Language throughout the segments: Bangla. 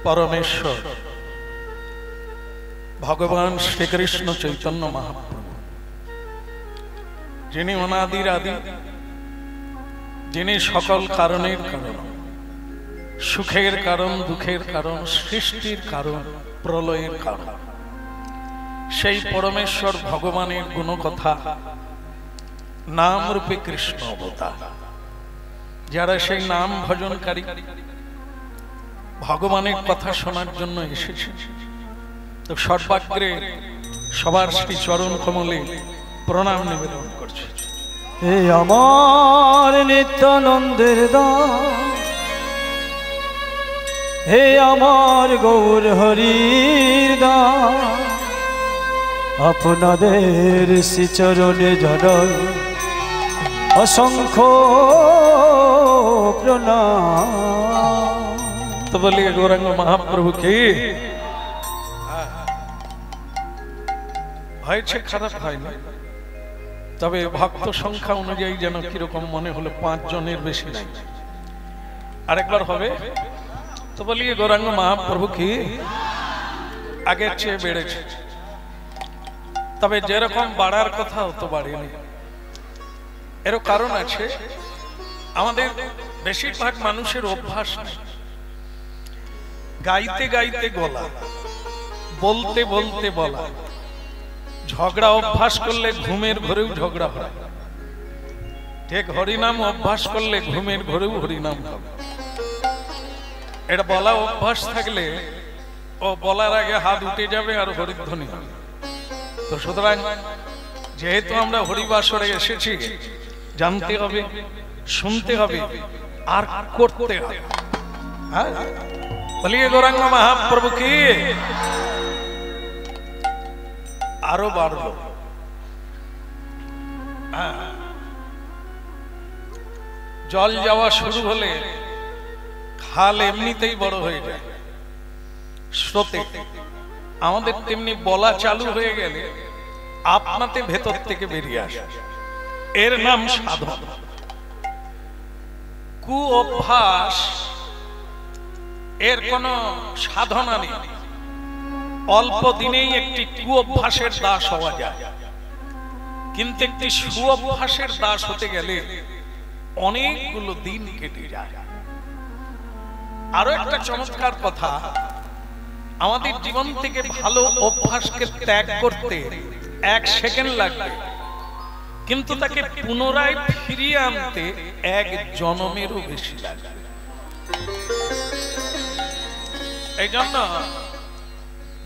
परमेश्वर भगवान श्री कृष्ण चैतन्य महाप्रभु जिनि अनादिर आदि जिनि सकल कारणेर कारण सुखेर कारण दुखेर कारण सृष्टिर कारण प्रलयेर कारण सेई परमेश्वर भगवानेर गुणकथा नाम रूपे कृष्ण अवतार যারা সেই নাম ভজনকারী ভগবানের কথা শোনার জন্য এসেছে তো সর্বাগ্রে সবার শ্রী চরণ কমলে প্রণাম নিবেদন করছে। হে আমার নিত্যানন্দের দাস, হে আমার গৌর হরির দাস, আপনাদের শ্রীচরণে জানাই असंख्य प्रणाम। तो बोलिए गौरांग महाप्रभु की खराब है ना तबे भक्त संख्या अनुयायी जेन कि रकम मने हलो 5 जनेर बेशी नाई आरेकबार होबे। तो बोलिए गौरांग महाप्रभु की आगे चेये बेड़ेছে तबे जे रकम बाड़ार कथा तो बाड़ेনি এর কারণ আছে আমাদের বেশিরভাগ মানুষের অভ্যাস নেই গাইতে গাইতে গলা বলতে বলতে বলা ঝগড়া অভ্যাস করলে ঘুমের ঘরেও ঝগড়া হয় ঠিক হরিনাম অভ্যাস করলে ঘুমের ঘরেও হরিনাম হবে এটা বলা অভ্যাস থাকলে ও বলার আগে হাত উঠে যাবে আর হরিধ্বনি হবে। তো সুতরাং যেহেতু আমরা হরিবাসরে এসেছি जानते হবে सुनते হবে আর করতে হবে। হ্যাঁ বলিয়ে গৌরাঙ্গ মহাপ্রভু কি আরো বাড়লো। জল যাওয়া শুরু হলে খাল এমনিতেই বড় হয়ে যায় স্রোতে আমাদের তেমনি বলা চালু হয়ে গেলে আপনাতে ভেতর থেকে বেরিয়ে আসে এর নাম সাধন। কু অভ্যাস এর কোন সাধনা নেই অল্প দিনেই একটি কু অভ্যাসের দাস হওয়া যায় কিন্তু একটি সু অভ্যাসের দাস হতে গেলে অনেকগুলো দিন কেটে যায়। আরো একটা চমৎকার কথা আমাদের জীবন থেকে ভালো অভ্যাসকে ত্যাগ করতে 1 সেকেন্ড লাগবে কিন্তু তাকে পুনরায় ফিরিয়ে আনতে 1 জন্মেরও বেশি লাগে। এই জন্য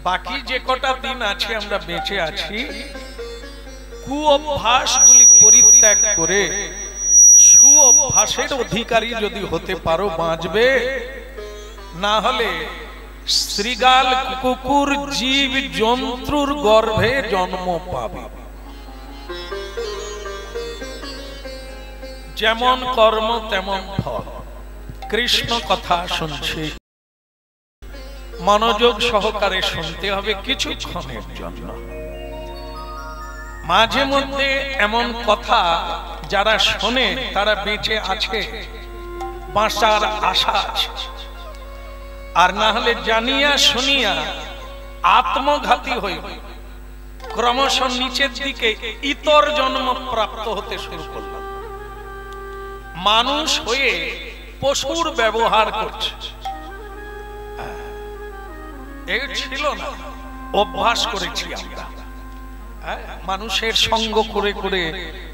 বাকি যে কটা দিন আছে আমরা বেঁচে আছি কু অভ্যাসগুলি পরিত্যাগ করে সু অভ্যাসের অধিকারী যদি হতে পারো বাঁচবে, না হলে শ্রীগাল কুকুর জীব জন্তুর গর্ভে জন্ম পাবে। যেমন কর্ম তেমন ফল। কৃষ্ণ কথা শুনছি মনোযোগ সহকারে শুনতে হবে কিছুক্ষণের জন্য। মাঝে মধ্যে এমন কথা যারা শোনে তারা বেঁচে আছে, বাঁচার আশা আছে, আর না হলে জানিয়া শুনিয়া আত্মঘাতী হইবে, ক্রমশ নিচের দিকে ইতর জন্ম প্রাপ্ত হতে শুরু করল। মানুষ হয়ে পশুর ব্যবহার করছে, এই ছিল না, অভ্যাস করেছি আমরা। মানুষের সঙ্গ করে করে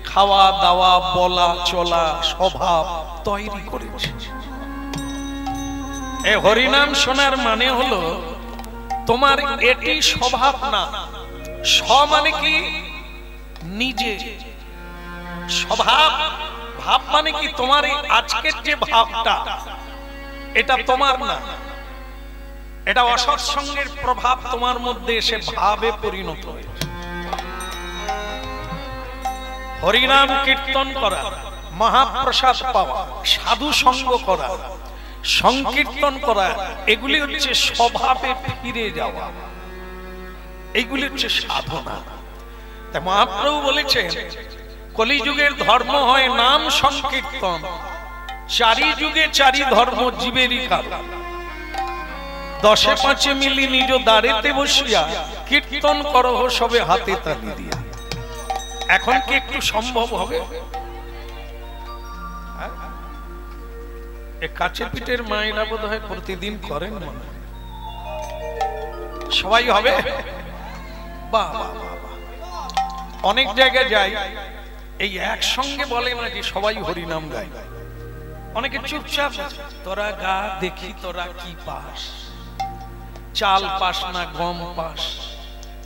খাওয়া দাওয়া বলা চলা স্বভাব তৈরি করেছি। এই হরিনাম শোনার মানে হলো তোমার এটি স্বভাব না। স্ব মানে কি? নিজে। স্বভাব ভাব মানে কি? তোমার এই আজকের যে ভাবটা এটা তোমার না, এটা অসৎসঙ্গের প্রভাব তোমার মধ্যে এসে ভাবে পরিণত হয়েছে। হরিনাম কীর্তন করা, মহাপ্রসাদ পাওয়া, সাধু সঙ্গ করা, সংকীর্তন করা, এগুলি হচ্ছে স্বভাবে ফিরে যাওয়া, এইগুলি হচ্ছে সাধনা। তাই মহাপ্রভু বলেছেন কলিযুগের ধর্ম হয় নাম সংকীর্তন, চারি যুগে চারি ধর্ম জীবেরই কারণ। দশে পাঁচে মিলি নিজ দ্বারেতে বসিয়া কীর্তন করহ সবে হাতে তালি দিয়া। এখন কি একটু সম্ভব হবে? কাছে পিঠের মায়েরা বোধ হয় প্রতিদিন করেন, সবাই হবে? বাহ, অনেক জায়গায় যাই, এই একসঙ্গে বলে না যে সবাই হরিনাম গায়, অনেকে চুপচাপ, তোরা গা দেখি তোরা কি পাস, চাল পাস না গম পাস,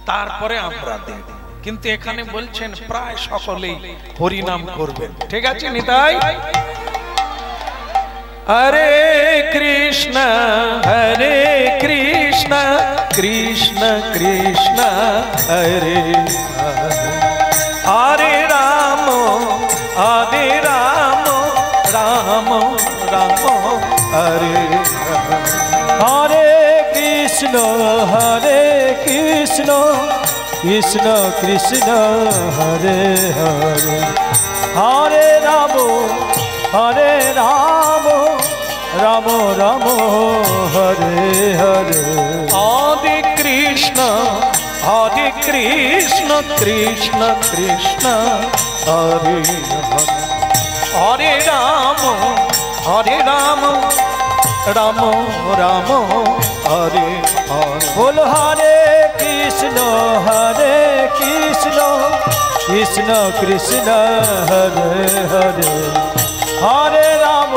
তারপরে আমরা দেব। কিন্তু এখানে বলছেন প্রায় সকলেই হরিনাম করবেন। ঠিক আছে নিতাই? হরে কৃষ্ণ হরে কৃষ্ণ কৃষ্ণ কৃষ্ণ হরে হরে, হরে রাম রাম রাম হরে হরে, হরে কৃষ্ণ কৃষ্ণ কৃষ্ণ হরে হরে, হরে রাম রাম রাম হরে হরে, হরে কৃষ্ণ কৃষ্ণ কৃষ্ণ হরে হরে, হরে রাম রাম রাম হরে হরে। বল হরে কৃষ্ণ কৃষ্ণ কৃষ্ণ হরে হরে, হরে রাম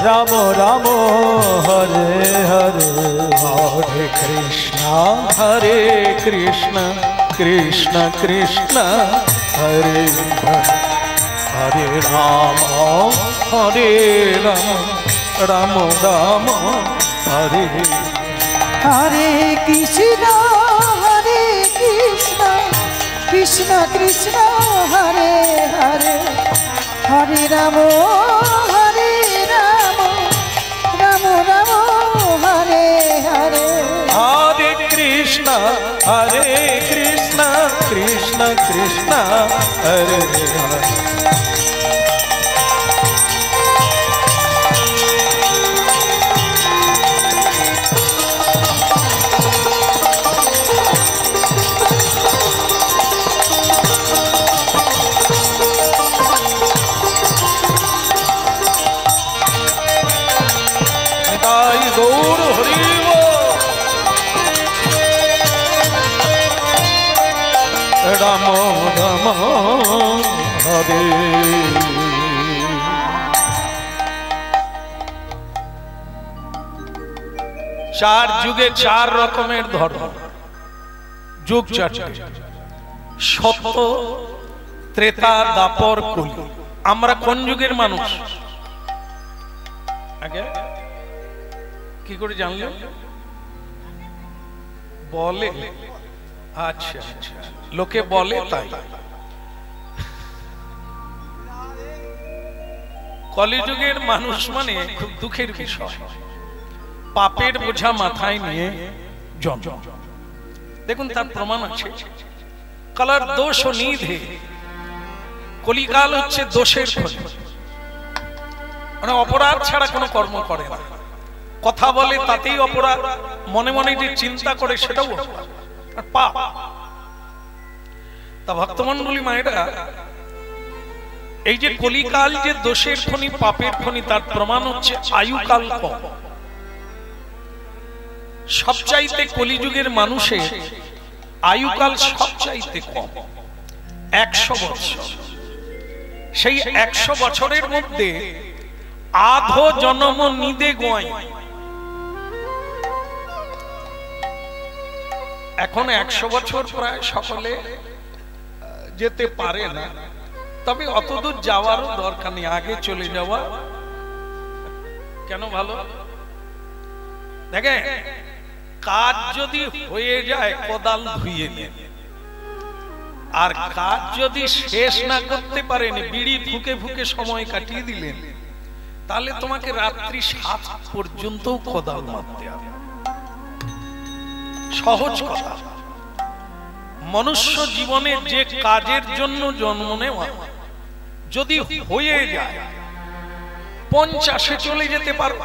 রাম রাম হরে হরে, হরে কৃষ্ণ কৃষ্ণ কৃষ্ণ হরে হরে, হরে রাম রাম রাম হরে হরে কৃষ্ণ কৃষ্ণ কৃষ্ণ হরে হরে, হরে রাম রাম রাম হরে হরে, হরে কৃষ্ণ কৃষ্ণ কৃষ্ণ হরে হরে। গৌর হরিব রাম রাম হরে। চার যুগে চার রকমের ধর্ম, যুগ চারটে, সত্য ত্রেতা দাপর কলি। আমরা কোন যুগের মানুষ আগে কি করে জানলেন? বলে, আচ্ছা আচ্ছা, লোকে বলে তাই। কলিযুগের মানুষ মানে খুব দুঃখের বিষয়, পাপের বোঝা মাথায় নিয়ে জন্ম। দেখুন তার প্রমাণ আছে, কলার দোষ ও নিধে, কলিকাল হচ্ছে দোষের খনি, মানে অপরাধ ছাড়া কোনো কর্ম করে না, কথা বলে তাতেই অপরাধ, মনে মনে যে চিন্তা করে সেটাও পাপ। তা ভক্তমণ্ডলী মায়েরা, এই যে কলিকাল যে দোষের খনি পাপের খনি, তার প্রমাণ হচ্ছে আয়ুকাল কম। সবচাইতে কলিযুগের মানুষের আয়ুকাল সবচাইতে কম, 100 বছর। সেই 100 বছরের মধ্যে আধো জন্ম নিদে গোয়াই। এখন 100 বছর প্রায় সকলে যেতে পারে না, তবে অতদূর যাওয়ারও দরকার নেই, আগে চলে যাওয়া কেন ভালো। দেখেন, কাজ যদি হয়ে যায় কোদাল ধুইয়ে নেন, আর কাজ যদি শেষ না করতে পারেন, বিড়ি ফুকে ফুকে সময় কাটিয়ে দিলেন, তাহলে তোমাকে রাত্রি 7 পর্যন্ত কোদাল মারতে হবে। সহজ কথা, মনুষ্য জীবনে যে কাজের জন্য জন্ম নেওয়া যদি হয়ে যায়, 50-এ চলে যেতে পারো,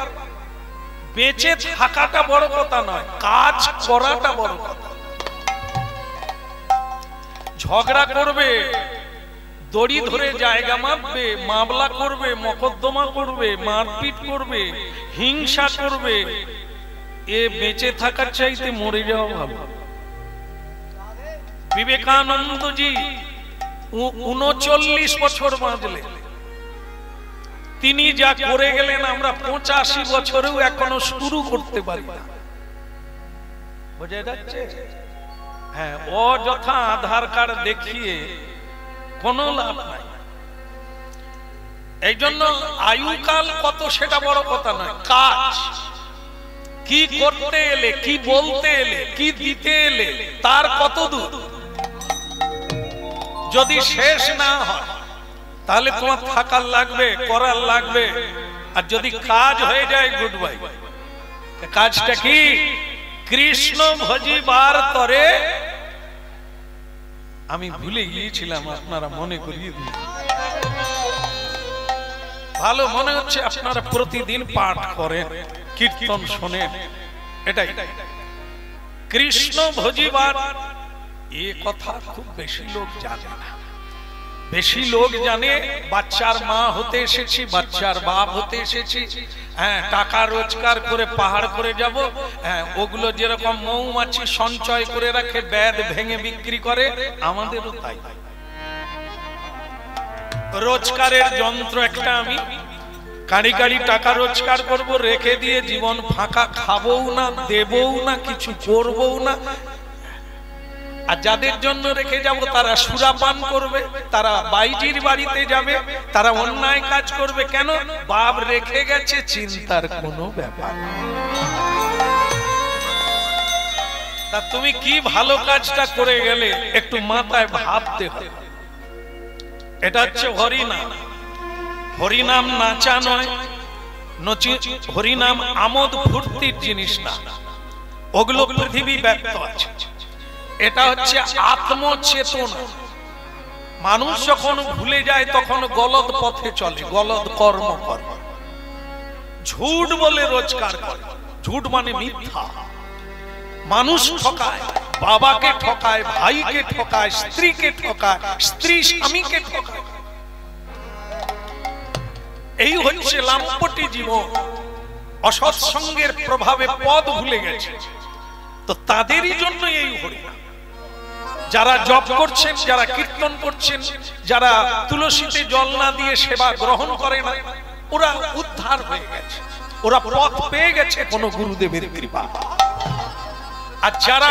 বেঁচে থাকাটা বড় কথা নয়, কাজ করাটা বড় কথা। ঝগড়া করবে, দড়ি ধরে জায়গা মাপবে, মামলা করবে, মকদ্দমা করবে, মারপিট করবে, হিংসা করবে, এ বেঁচে থাকার চাইতে মরে যাওয়া ভালো। বিবেকানন্দজি 39 বছর বাঁচলেন, তিনি যা করে গেলেন আমরা 85 বছরেও এখনো শুরু করতে পারি না। বোঝা যাচ্ছে? হ্যাঁ, অযথা আধার কার্ড দেখিয়ে কোনো লাভ নাই। এই জন্য আয়ুকাল কত সেটা বড় কথা নয়, কাজ কি করতে এলে, কি বলতে এলে, কি দিতে এলে, তার কত দূর। যদি শেষ না হয় তাহলে তোমার থাকার লাগবে, করার লাগবে। আর যদি কাজ হয়ে যায়, গুড বাই। কাজটা কি? কৃষ্ণ ভজিবার তরে। আমি ভুলে গিয়েছিলাম, আপনারা মনে করিয়ে দিন। ভালো মনে হচ্ছে আপনারা প্রতিদিন পাঠ করেন, কীর্তন শোনেন। এটাই কৃষ্ণ ভজিবার। এ কথা খুব বেশি লোক জানে না। বেশি লোক জানে বাচ্চার মা হতে এসেছি, বাচ্চার বাপ হতে এসেছি, হ্যাঁ টাকা রোজগার করে পাহাড় করে যাব। হ্যাঁ, ওগুলো যেরকম মৌমাছি সঞ্চয় করে রাখে, ব্যাদ ভেঙে বিক্রি করে, আমাদেরও তাই। রোজগারের যন্ত্র একটা, আমি কাড়ি কাড়ি টাকা রোজগার করব, রেখে দিয়ে জীবন ফাঁকা, খাবও না, দেবও না, কিছু করবও না। আর যাদের জন্য রেখে যাব তারা সুরাপান করবে, তারা বাইজির বাড়িতে যাবে, তারা অন্যায় কাজ করবে। কেন? বাপ রেখে গেছে, চিন্তার কোনো ব্যাপার। তা তুমি কি ভালো কাজটা করে গেলে একটু মাথায় ভাবতে হবে। এটা হচ্ছে হরিনাম। হরিনাম নাচা নয়, হরিনাম আমোদ ফুর্তির জিনিস না, ওগুলো পৃথিবী ব্যক্ত আছে। এটা হচ্ছে আত্মচেতনা। মানুষ যখন ভুলে যায় তখন গলদ পথে চলে, গলদ কর্ম করে, ঝুট বলে রোজগার করে। ঝুট মানে মিথ্যা। মানুষ ঠকায়, বাবাকে ঠকায়, ভাইকে ঠকায়, স্ত্রীকে ঠকায়, স্ত্রী স্বামীকে ঠকায়। এই হচ্ছে লাম্পটি জীবন। অসৎসঙ্গের প্রভাবে পদ ভুলে গেছে, তো তাদেরই জন্য এই হরিনাম। যারা জপ করছেন, যারা কীর্তন করছেন, যারা তুলসীতে জল না দিয়ে সেবা গ্রহণ করে না, ওরা উদ্ধার হয়ে গেছে, ওরা পথ পেয়ে গেছে কোন গুরুদেবের কৃপা। আর যারা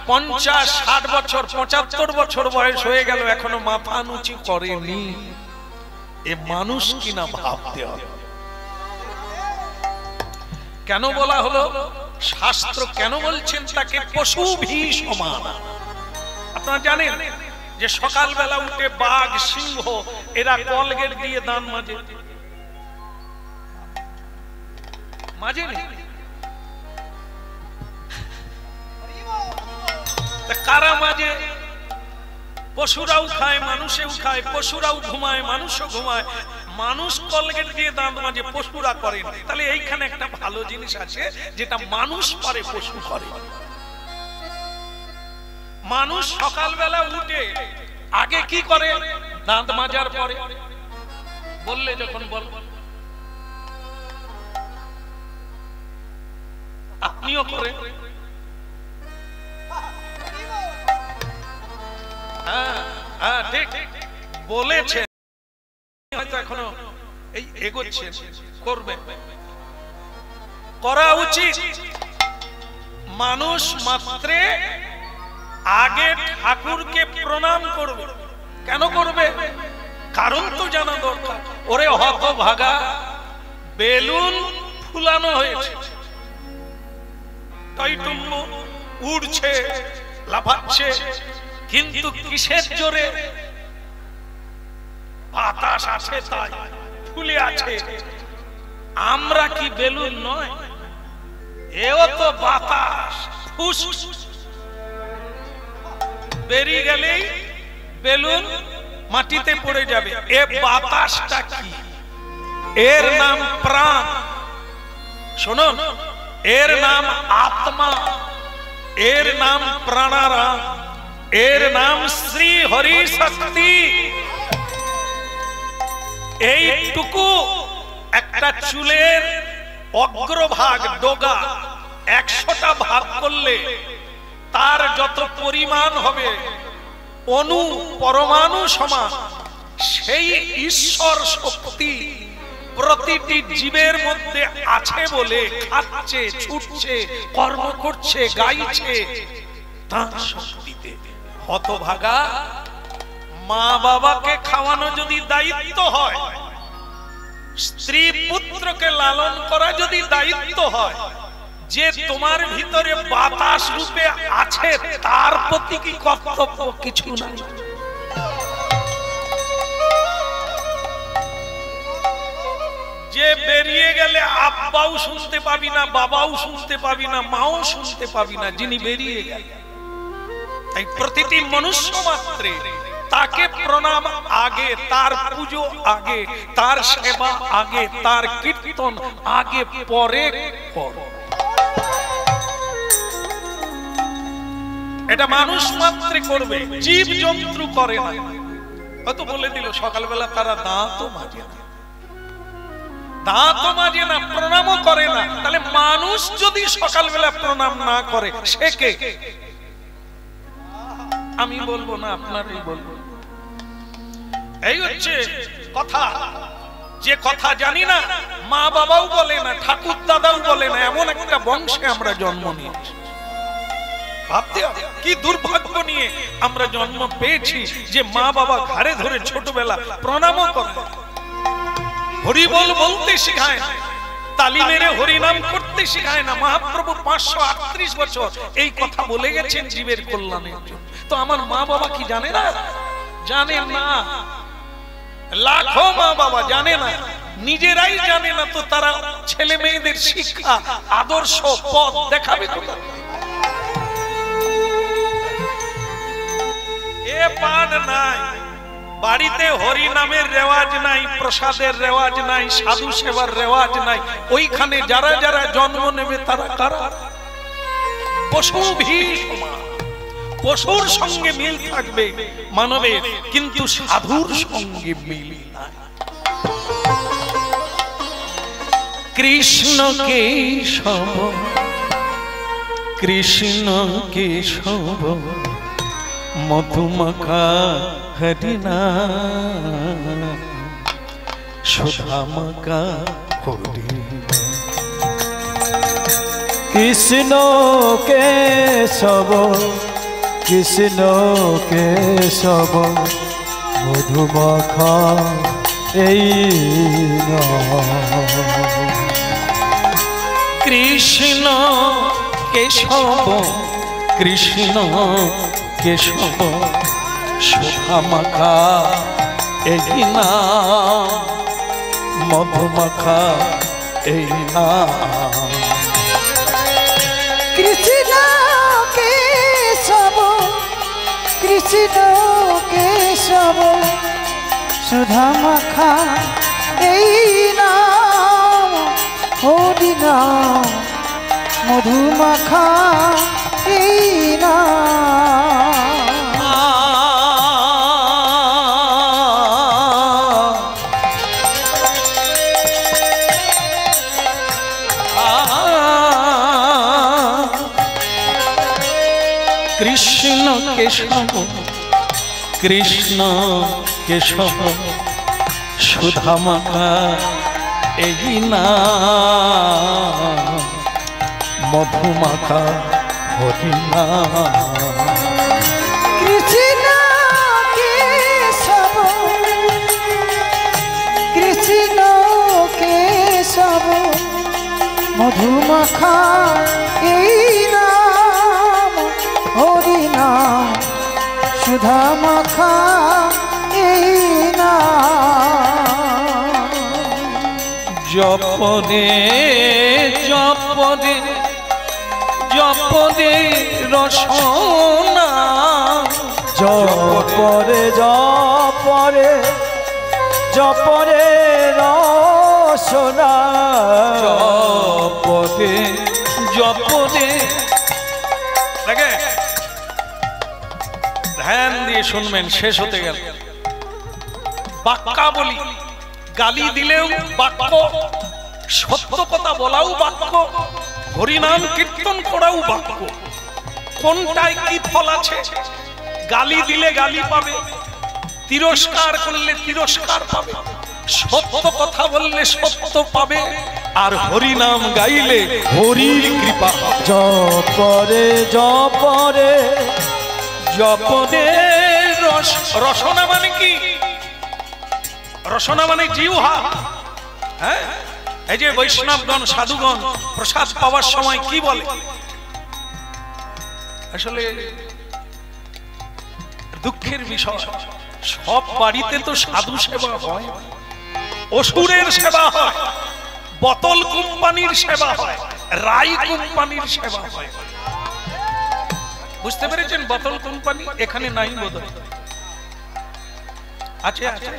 50, 60 বছর, 75 বছর বয়স হয়ে গেল, এখনো মাথা নুচি করেনি, এ মানুষ কিনা ভাবতে হবে। কেন বলা হলো? শাস্ত্র কেন বলছেন তাকে পশু ভি সমান? আপনারা জানেন যে সকালবেলা উঠে বাঘ, সিংহ এরা কলগেট দিয়ে দান মাজে, মাজেনি? কারা মাজে? পশুরাও খায়, মানুষেও খায়, পশুরাও ঘুমায়, মানুষও ঘুমায়। মানুষ কলগেট দিয়ে দাঁত মাজে, পশুরা করে। তাহলে এইখানে একটা ভালো জিনিস আছে, যেটা মানুষ পারে, পশু করে। মানুষ সকালবেলা উঠে আগে কি করে? দাঁত মাজার পরে বললে যখন বল, আপনিও করেন। হ্যাঁ ঠিক বলেছেন, হয়তো এখনো এই এগোচ্ছেন, করবেন, করা উচিত। মানুষ মাত্রে আগে ঠাকুরকে প্রণাম করবে। কেন করবে? কারণ তো জানা দরকার। ওরে হতভাগা, বেলুন ফুলানো হয়েছে, টইটুম্ব উড়ছে, লাফাচ্ছে, কিন্তু কিসের জোরে? বাতাস আছে তাই ফুলে আছে। আমরা কি বেলুন নয়? এও তো বাতাস, ফুস বেরিয়ে গেলেই বেলুন মাটিতে পড়ে যাবে। এ বাতাসটা কি? এর নাম প্রাণ। শুনুন, এর নাম আত্মা, এর নাম প্রাণারাম, এর নাম শ্রী হরি শক্তি। এইটুকু একটা চুলের অগ্রভাগ ডগা 100টা ভাগ করলে তার যত পরিমাণ হবে অণু পরমাণু সমান, সেই ঈশ্বর শক্তি প্রতিটি জীবের মধ্যে আছে বলে খাচ্ছে, ছুটছে, কর্ম করছে, গাইছে তার শক্তিতে। হতভাগা, মা বাবাকে খাওয়ানো যদি দায়িত্ব হয়, স্ত্রী পুত্রকে লালন করা যদি দায়িত্ব হয়, যে তোমার ভিতরে বাতাস রূপে আছে তার প্রতি কি কর্তব্য কিছু নাই? যে বেরিয়ে গেলে আব্বাও শুনতে পাবি না, বাবাও শুনতে পাবি না, মাও শুনতে পাবি না, যিনি বেরিয়ে গেল। তাই প্রতিটি মনুষ্য মাত্রে তাকে প্রণাম আগে, তার পুজো আগে, তার সেবা আগে, তার কীর্তন আগে, পরে করো। এটা মানুষ মাত্রে করবে, জীব জন্তু করে না। হয়তো বলে দিল সকালবেলা তারা দাঁতও মাজে না, দাঁতও মাজে না, প্রণামও করে না। তাহলে মানুষ যদি সকালবেলা প্রণাম না করে সে কে? আমি বলবো না, আপনারই বলবো। এই হচ্ছে কথা। যে কথা জানি না, মা বাবাও বলে না, ঠাকুর দাদাও বলে না, এমন একটা বংশে আমরা জন্ম নিয়েছি। ভাবতে হবে কি দুর্ভাগ্য নিয়ে আমরা জন্ম পেয়েছি যে মা বাবা ঘাড়ে ধরে ছোটবেলা প্রণামও করে, হরি বল বলতে শেখায় না, তালি মেরে হরি নাম করতে শেখায় না। মহাপ্রভু 538 বছর এই কথা বলে গেছেন জীবের কল্যাণের জন্য। তো আমার মা বাবা কি জানে না? জানে না। লাখো মা বাবা জানে না, নিজেরাই জানে না, তো তারা ছেলে মেয়েদের শিক্ষা, আদর্শ, পথ দেখাবে কোথায়? এ পাঠ নাই, বাড়িতে হরি নামের রেওয়াজ নাই, প্রসাদের রেওয়াজ নাই, সাধু সেবার রেওয়াজ নাই। ওইখানে যারা যারা জন্ম নেবে তারা কারা? পশু ভীষণ। পশুর সঙ্গে মিল থাকবে মানবের, কিন্তু সাধুর সঙ্গে মিল নাই। কৃষ্ণ কেশব, কৃষ্ণ কেশব, মধুমাখা হরিনা, সুধামাখা হরিনা। কৃষ্ণ কেশব, কৃষ্ণ কেশব, মধুমাখা এই কৃষ্ণ কেশব, কৃষ্ণ কেশব, সুধামাখা এই না, মধুমাখা এই না। কৃষ্ণ কেশব, কৃষ্ণ কেশব, সুধামাখা এই নাম, হরি নাম, মধুমাখা এই নাম। কৃষ্ণ কেশব, কৃষ্ণ কেশব, সুধামাখা এই না, মধুমাখা হরি না। কৃষ্ণ কেশব, কৃষ্ণ কেশব, মধুমাখা এই নাম, হরি নাম, সুধামাখা এই নাম। জপদে জপদে জপদে রসনা, জপরে জপরে জপরে রসনা, জপদে দিয়ে শুনবেন, শেষ হতে গেল। বাক্যা বলি, গালি দিলেও বাক্য, সত্য কথা বলাও বাক্য, হরিনাম কীর্তন করাও বাক্য। কোনটায় কি ফল আছে? গালি দিলে গালি পাবে, তিরস্কার করলে তিরস্কার পাবে, সত্য কথা বললে সত্য পাবে, আর হরিনাম গাইলে হরির কৃপা। জপরে জপরে জপরে রসনা মানে কি? রসনা মানে জিহ্বা। হ্যাঁ, এই যে বৈষ্ণবগণ সাধুগণ প্রসাদ পাওয়ার সময় কি বলে? আসলে দুঃখের বিষয়, সব বাড়িতে তো সাধু সেবা হয়, অসুরের সেবা হয়, বোতল কোম্পানির সেবা হয়, রাই কোম্পানির সেবা হয়। বুঝতে পেরেছেন? বোতল কোম্পানি এখানে নাই বোধহয়, আছে আছে,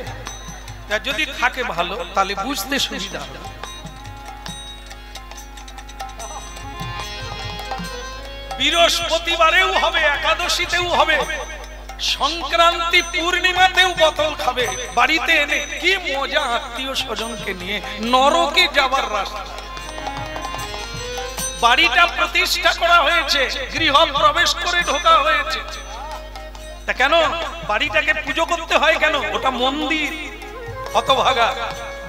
যদি থাকে ভালো, তাহলে বুঝতে সুবিধা হবে। বৃহস্পতিবারেও হবে, একাদশীতেও হবে, সংক্রান্তি পূর্ণিমাতেও বোতল খাবে বাড়িতে এনে। কি মজা আত্মীয় স্বজনকে নিয়ে নরকে যাবার রাস্তা। বাড়িটা প্রতিষ্ঠা করা হয়েছে, গৃহ প্রবেশ করে ঢোকা হয়েছে। তা কেন বাড়িটাকে পুজো করতে হয় কেন? ওটা মন্দির। হতভাগা,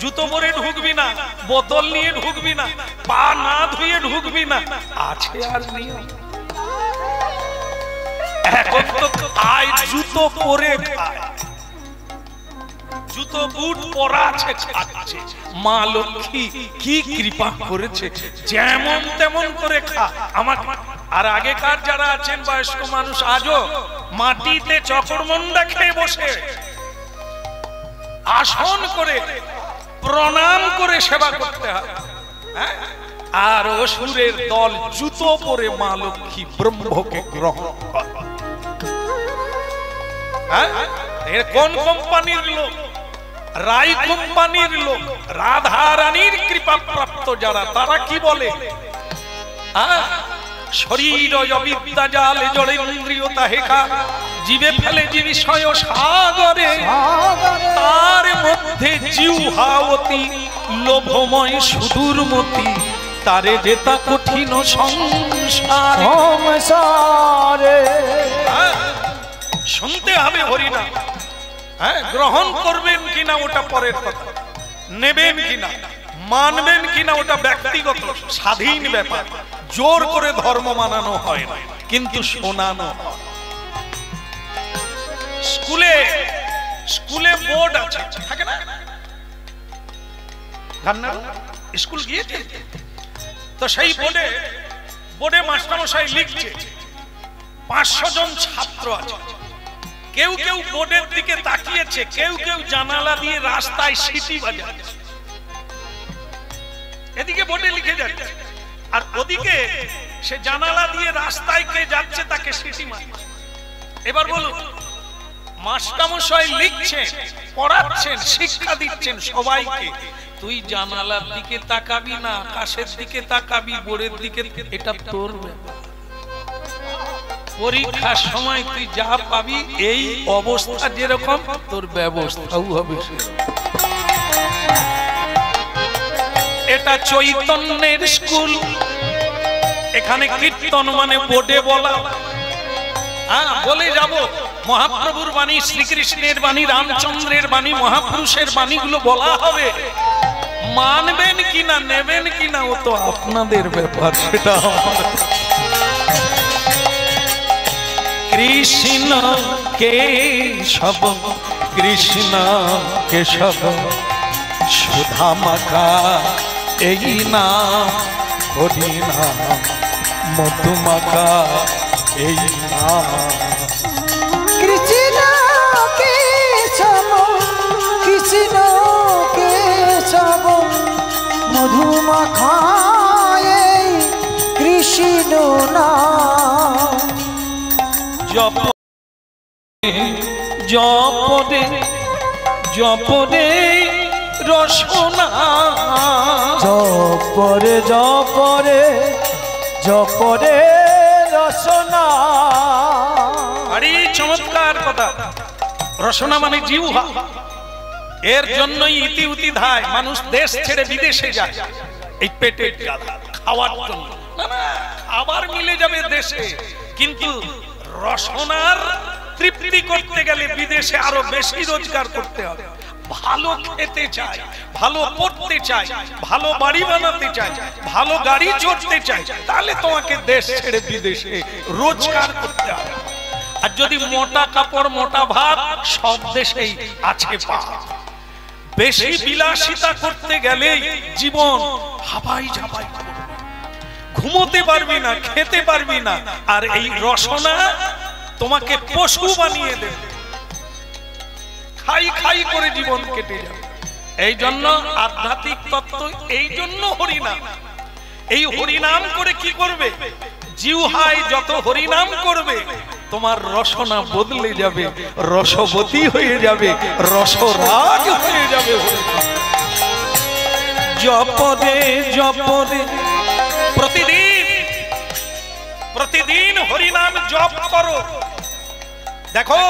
জুতো পরে ঢুকবি না, বোতল নিয়ে ঢুকবি না, পা না ধুয়ে ঢুকবি না, আছে আর নিয়ম। এখন তো খায় জুতো পরে খায়, জুতো বুট পরা আছে খাচ্ছে। মা লক্ষ্মী কি কৃপা করেছে, যেমন তেমন করে খা। আমার আর আগেকার যারা আছেন বয়স্ক মানুষ, আজও মাটিতে চকরমন্ডা খেয়ে বসে আসন করে প্রণাম করে সেবা করতে হয়। আর অসুরের দল জুতো পরে মা লক্ষ্মী ব্রহ্মকে গ্রহণ করে। কোন কোম্পানির লোক? রাই কোম্পানির লোক। রাধা রানীর কৃপা প্রাপ্ত যারা, তারা কি বলে? শরীর অবিদ্যা জালে জড়ে ইন্দ্রিয় তাহেকা, জীবে ফেলে যে বিষয় সাগরে, তার মধ্যে জিহ্বাবতী লোভময় সুদূরমতি, তারে যেতা কঠিন সংসারে। শুনতে হবে হরিনাম। হ্যাঁ, গ্রহণ করবেন কিনা ওটা পরের কথা, নেবেন কিনা, মানবেন কিনা ওটা ব্যক্তিগত স্বাধীন ব্যাপার। জোর করে ধর্ম মানানো হয় না, কিন্তু শোনানো হয়। স্কুলে স্কুলে বোর্ড আছে, থাকে না? স্কুল গিয়েছে তো সেই বোর্ডে মাস্টারমশাই লিখছে, 500 জন ছাত্র আছে। কেউ কেউ বোর্ডের দিকে তাকিয়েছে, কেউ কেউ জানালা দিয়ে রাস্তায় সিটি বাজাচ্ছে। এদিকে বোর্ডে লিখে যাচ্ছে, আর ওদিকে সে জানালা দিয়ে রাস্তায় কে যাচ্ছে তাকে সিটি মারছে। এবার বলুন, মাস্টারমশাই লিখছেন, পড়াচ্ছেন, শিক্ষা দিচ্ছেন সবাইকে, তুই জানালার দিকে তাকাবি না, আকাশের দিকে তাকাবি, বোর্ডের দিকে, এটা তোর ব্যাপার। পরীক্ষার সময় তুই যা পাবি, এই অবস্থা যেরকম তোর ব্যবস্থাও হবে সেরকম। এটা চৈতন্যের স্কুল। এখানে কীর্তন মানে বোর্ডে বলা। বলে যাব মহাপ্রভুর বাণী, শ্রীকৃষ্ণের বাণী, রামচন্দ্রের বাণী, মহাপুরুষের বাণীগুলো বলা হবে। মানবেন কিনা, নেবেন কিনা, ও তো আপনাদের ব্যাপার, সেটা কৃষ্ণ কেশব, কৃষ্ণ কেশব, সুধা মাখা এই নাম, হরি নাম, মধু মাখা এই নাম। কৃষ্ণ কেশব, কৃষ্ণ কেশব, মধু মাখা এই কৃষ্ণ নাম। জপরে জপরে রসনা, জপরে জপরে জপরে রসনা। ভারী চমৎকার কথা। রসনা মানে জিহ্বা, এর জন্যই ইতি উতি ধায় মানুষ দেশ ছেড়ে বিদেশে যায়, এই পেটের জ্বালা খাওয়ার জন্য। না না, খাবার মিলে যাবে দেশে, কিন্তু রসনার তৃপ্তি করতে গেলে বিদেশে আরো বেশি রোজগার করতে হবে। ভালো খেতে চাই, ভালো পড়তে চাই, ভালো বাড়ি বানাতে চাই, ভালো গাড়ি চড়তে চাই, তাহলে তোমাকে দেশ ছেড়ে বিদেশে রোজগার করতে হবে। আর যদি মোটা কাপড় মোটা ভাত, সব দেশেই আছে পাপ। বেশি বিলাসিতা করতে গেলে জীবন হাবাই ঝাবাই করবে, ঘুমোতে পারবি না, খেতে পারবি না। আর এই রসনা তোমাকে পশু বানিয়ে দেবে, খাই খাই করে জীবন কেটে যাবে। এই জন্য আধ্যাত্মিক তত্ত্ব, এই জন্য হরিনাম। এই হরিনাম করে কি করবে? জিহ্বায় যত হরিনাম করবে তোমার রসনা বদলে যাবে, রসবতী হয়ে যাবে, রসরাজ হয়ে যাবে। জপরে জপরে প্রতিদিন প্রতিদিন হরিনাম জপ করো। দেখো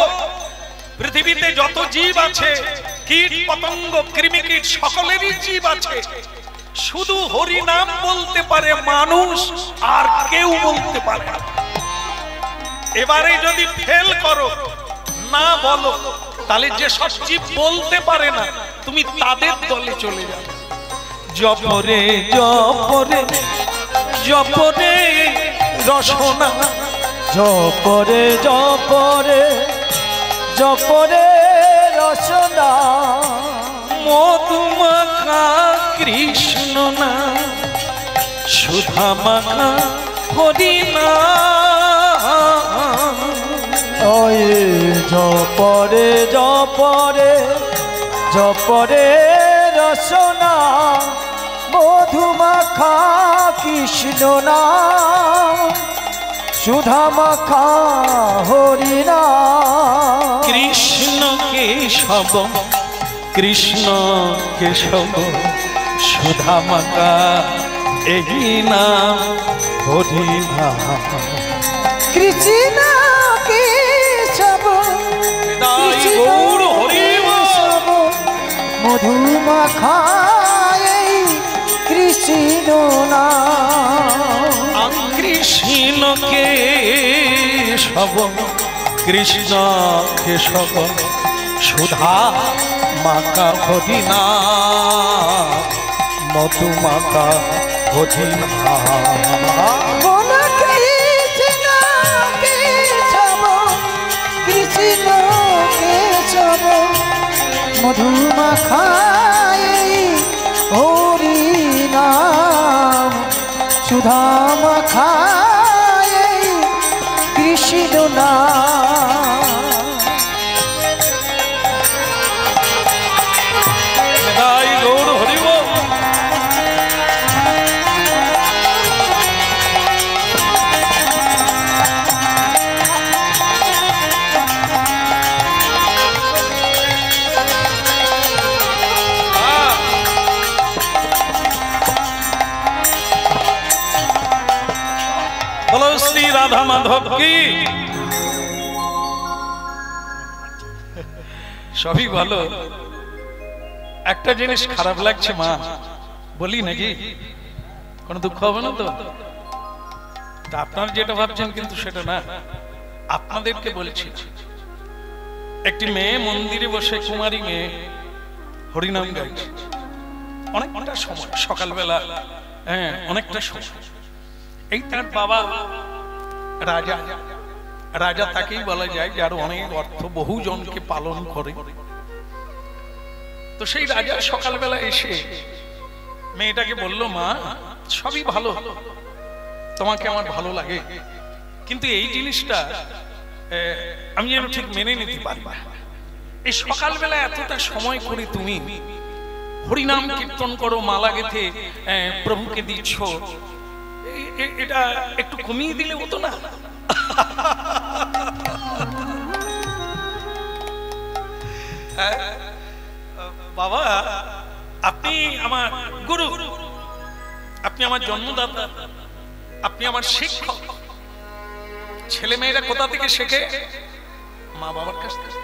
পৃথিবীতে যত জীব আছে, কীট পতঙ্গ কৃমিকীট সকলেরই জীব আছে, শুধু হরিনাম বলতে পারে মানুষ, আর কেউ বলতে পারে না। এবারে যদি ফেল করো, না বলো, তাহলে যে সব জীব বলতে পারে না, তুমি তাদের দলে চলে যাবে। জপরে জপরে জপরে রসনা, জপরে জপরে জপরে রসনা, মধুমাখা কৃষ্ণ না, সুধা মাখা হরিনা। ওই জপরে জপরে জপরে রসনা, মধুমাখা কৃষ্ণ না, সুধা মাখা হরিনা। কৃষ্ণ কেশব কৃষ্ণ কেশব, সুধা মাখা এই নাম হরিনা। কৃষ্ণ কেশব গৌর হরিব, মধুমাখা কৃষ্ণ নাম। কৃষ্ণ কেশব কৃষ্ণ কেশব, সুধা মাখা হরিনা, মধুমাখা হরিনা। কৃষ্ণ কেশব মধুমাখা হরিনা, সুধা মাখা কৃষ্ণ নাম। গৌর হরিব। বলো শ্রী রাধা মাধব কি। সবই ভালো, একটা জিনিস খারাপ লাগছে মা, বলি নাকি? কোনো দুঃখ হবে না তো? আপনারা যেটা ভাবছেন কিন্তু সেটা না, আপনাদেরকে বলছি। একটি মেয়ে মন্দিরে বসে, কুমারী মেয়ে, হরিনাম গাইছে অনেকটা সময়, সকালবেলা, হ্যাঁ অনেকটা সময়। এই তার বাবা রাজা, রাজা তাকেই বলা যায় যার অনেক অর্থ, বহু জনকে পালন করে। তো সেই রাজা সকালবেলা এসে মেয়েটাকে বলল, মা সবই ভালো, তোমাকে আমার ভালো লাগে, কিন্তু এই জিনিসটা আমি যেন ঠিক মেনে নিতে পারি না। এই সকালবেলা এতটা সময় করে তুমি হরিনাম কীর্তন করো, মালা গেথে প্রভুকে দিচ্ছ, এটা একটু কমিয়ে দিলে হতো না? বাবা আপনি আমার গুরু, আপনি আমার জন্মদাতা, আপনি আমার শিক্ষক। ছেলে মেয়েরা কোথা থেকে শেখে? মা বাবার কাছ থেকে,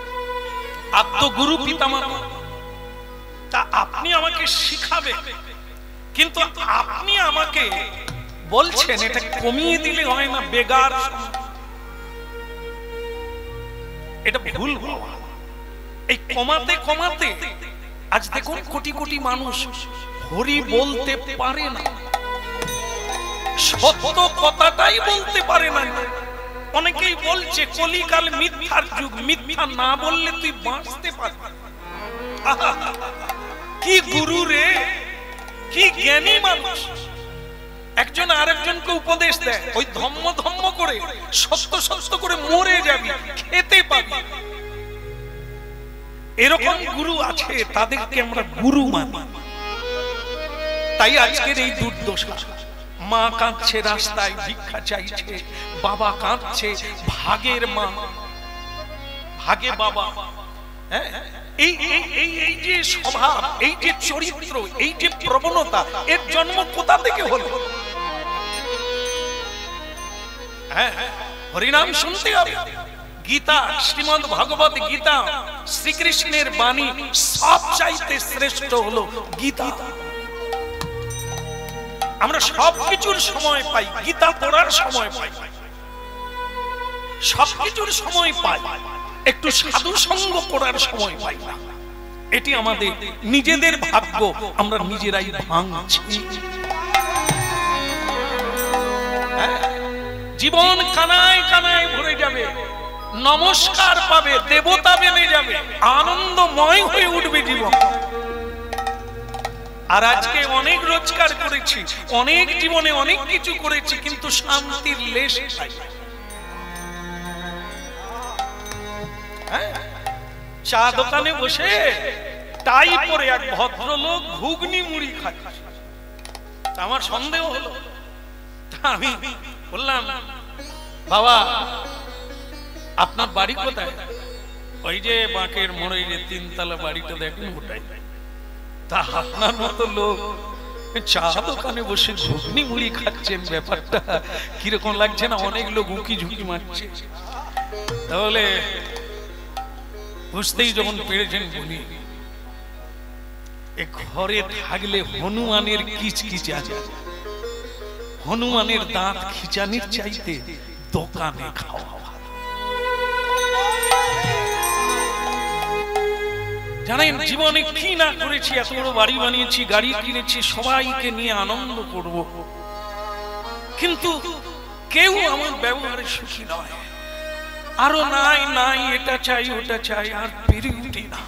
আদ্য গুরু পিতামাতা। তা আপনি আমাকে শিখাবেন, কিন্তু আপনি আমাকে বলছেন এটা কমিয়ে দিলে হয় না, বেগার এটা ভুল। এই কমাতে কমাতে আজ দেখুন কোটি কোটি মানুষ হরি বলতে পারে না, সত্য কথাটাই বলতে পারে না। অনেকেই বলছে কলিকাল মিথ্যার যুগ, মিথ্যা না বললে তুই বাঁচতে পারবি। কি গুরু রে, কি জ্ঞানী মানুষ! একজন আরেকজনকে উপদেশ দেয়, ওই ধম্ম ধম্ম করে সত্য সত্য করে মরে যাবি, খেতে পাবি। এরকম গুরু আছে, তাদেরকে আমরা গুরু মানি। তাই আজকের এই দুর্দশা, মা কাঁদছে রাস্তায় ভিক্ষা চাইছে, বাবা কাঁদছে, ভাগের মা ভাগে বাবা। এই যে স্বভাব, এই যে চরিত্র, এই যে প্রবণতা, এর জন্ম কোথা থেকে হলো? হরিনাম শুনতে হবে। গীতা, শ্রীমদ ভগবত গীতা, শ্রীকৃষ্ণের বাণী, সবচাইতে শ্রেষ্ঠ হলো গীতা। আমরা সবকিছুর সময় পাই, গীতা পড়ার সময় পাই, সবকিছুর সময় পাই, একটু সাধু সঙ্গ করার সময় পাই না। এটি আমাদের নিজেদের ভাগ্য, আমরা নিজেরাই ভাঙছি। জীবন কানায় কানায় ভরে যাবে, নমস্কার পাবে, দেবতা বেনে যাবে, আনন্দময় হয়ে উঠবে জীবন। আর আজকে অনেক রোজগার করেছি, অনেক জীবনে অনেক কিছু করেছি, কিন্তু শান্তির লেশ নাই। চা দোকানে বসে টাই পরে এক ভদ্রলোক ঘুগনি মুড়ি খাচ্ছে। আমার সন্দেহ হলো, আমি বললাম, বাবা আপনার বাড়ি কোথায়? ওই যে বাঁকের মোড়ে যে 3 তলা বাড়িটা দেখেন ওটাই। তা আপনার মতো লোক চা দোকানে বসে ঘুগনি মুড়ি খাচ্ছেন, ব্যাপারটা কিরকম লাগছে না? অনেক লোক উকি ঝুঁকি মারছে। তাহলে বুঝতেই যখন পেরেছেন বলি, এ ঘরে থাকলে হনুমানের কিচকিচ আছে, হনুমানের দাঁত খিচানির চাইতে দোকানে খাওয়া। জানেন জীবনে কি না করেছি, এত বড় বাড়ি বানিয়েছি, গাড়ি কিনেছি, সবাইকে নিয়ে আনন্দ করব, কিন্তু কেউ আমার ব্যবহারে সুখী নয়। আরো নাই নাই, এটা চাই ওটা চাই, আর পেরে উঠি না।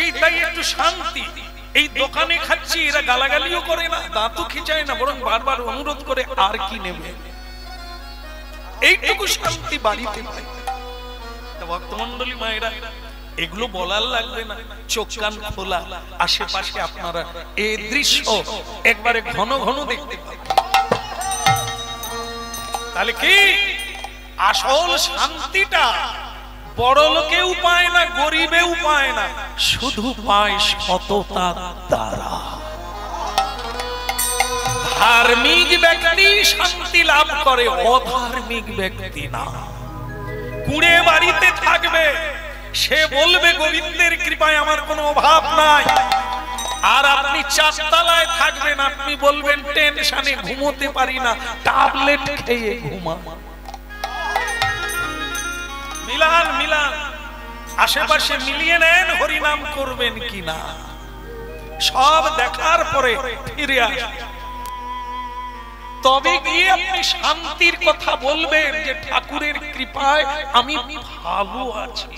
এইটাই একটু শান্তি। এই দোকানে খাচ্ছি, এরা গালাগালিও করে না, দাঁতও খিচায় না, বরং বারবার অনুরোধ করে আর কি নেবে। এইটুকু শান্তি বাড়িতে পাই। ভক্তমন্ডলী মায়েরা, এগুলো বলার লাগবে না, চোখ কান খোলা, আশেপাশে আপনারা এই দৃশ্য একবারে ঘন ঘন দেখতে পাবেন। তাহলে কি আসল শান্তিটা বড় লোকেও পায় না, গরিবেও পায় না, শুধু পায় সততার দ্বারা। ধার্মিক ব্যক্তি শান্তি লাভ করে, অধার্মিক ব্যক্তি না। কুড়ে বাড়িতে থাকবে, সে বলবে গোবিন্দের কৃপায় আমার কোনো অভাব নাই। আর আপনি 4 তলায় থাকবেন, আপনি বলবেন টেনশনে ঘুমোতে পারি না, ট্যাবলেট খেয়ে ঘুমা। মিলান মিলান, আশেপাশে মিলিয়ে নেন, হরিনাম করবেন কিনা। সব দেখার পরে ফিরে আসেন, তবে গিয়ে আপনি শান্তির কথা বলবেন যে ঠাকুরের কৃপায় আমি ভালো আছি।